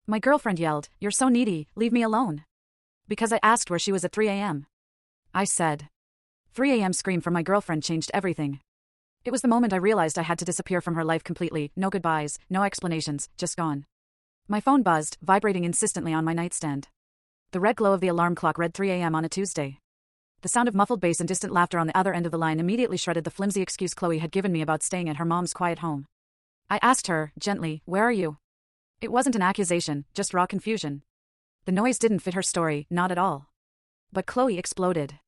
My girlfriend yelled, "You're so needy, leave me alone." Because I asked where she was at 3 a.m. I said. 3 a.m. scream from my girlfriend changed everything. It was the moment I realized I had to disappear from her life completely, no goodbyes, no explanations, just gone. My phone buzzed, vibrating insistently on my nightstand. The red glow of the alarm clock read 3 a.m. on a Tuesday. The sound of muffled bass and distant laughter on the other end of the line immediately shredded the flimsy excuse Chloe had given me about staying at her mom's quiet home. I asked her, gently, "Where are you?" It wasn't an accusation, just raw confusion. The noise didn't fit her story, not at all. But Chloe exploded.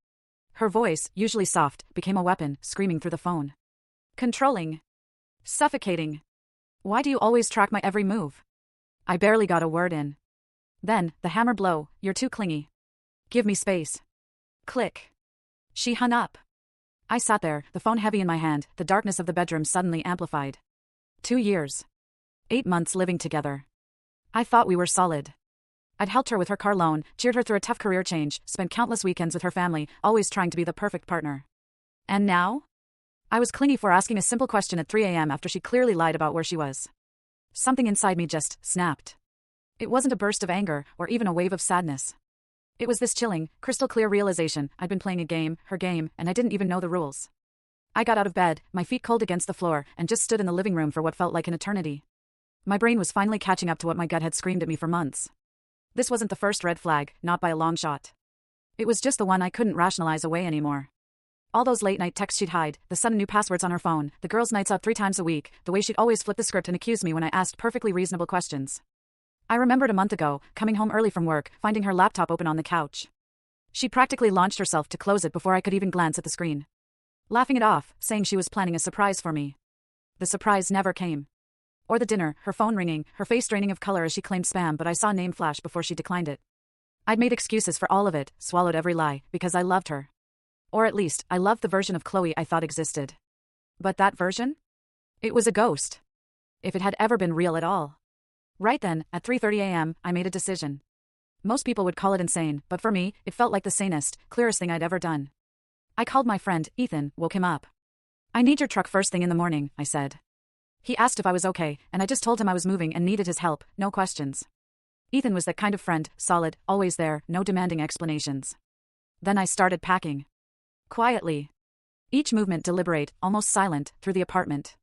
Her voice, usually soft, became a weapon, screaming through the phone. Controlling. Suffocating. Why do you always track my every move? I barely got a word in. Then, the hammer blow, "You're too clingy. Give me space." Click. She hung up. I sat there, the phone heavy in my hand, the darkness of the bedroom suddenly amplified. 2 years. 8 months living together. I thought we were solid. I'd helped her with her car loan, cheered her through a tough career change, spent countless weekends with her family, always trying to be the perfect partner. And now? I was clingy for asking a simple question at 3 a.m. after she clearly lied about where she was. Something inside me just snapped. It wasn't a burst of anger, or even a wave of sadness. It was this chilling, crystal-clear realization: I'd been playing a game, her game, and I didn't even know the rules. I got out of bed, my feet cold against the floor, and just stood in the living room for what felt like an eternity. My brain was finally catching up to what my gut had screamed at me for months. This wasn't the first red flag, not by a long shot. It was just the one I couldn't rationalize away anymore. All those late-night texts she'd hide, the sudden new passwords on her phone, the girls' nights out 3 times a week, the way she'd always flip the script and accuse me when I asked perfectly reasonable questions. I remembered a month ago, coming home early from work, finding her laptop open on the couch. She practically launched herself to close it before I could even glance at the screen. Laughing it off, saying she was planning a surprise for me. The surprise never came. Or the dinner, her phone ringing, her face draining of color as she claimed spam, but I saw a name flash before she declined it. I'd made excuses for all of it, swallowed every lie, because I loved her. Or at least, I loved the version of Chloe I thought existed. But that version? It was a ghost. If it had ever been real at all. Right then, at 3:30 a.m., I made a decision. Most people would call it insane, but for me, it felt like the sanest, clearest thing I'd ever done. I called my friend, Ethan, woke him up. "I need your truck first thing in the morning," I said. He asked if I was okay, and I just told him I was moving and needed his help, no questions. Ethan was that kind of friend, solid, always there, no demanding explanations. Then I started packing. Quietly. Each movement deliberate, almost silent, through the apartment.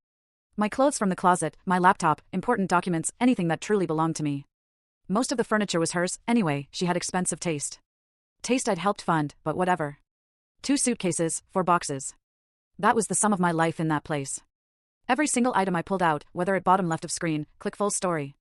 My clothes from the closet, my laptop, important documents, anything that truly belonged to me. Most of the furniture was hers, anyway, she had expensive taste. Taste I'd helped fund, but whatever. 2 suitcases, 4 boxes. That was the sum of my life in that place. Every single item I pulled out, whether at bottom left of screen, click full story.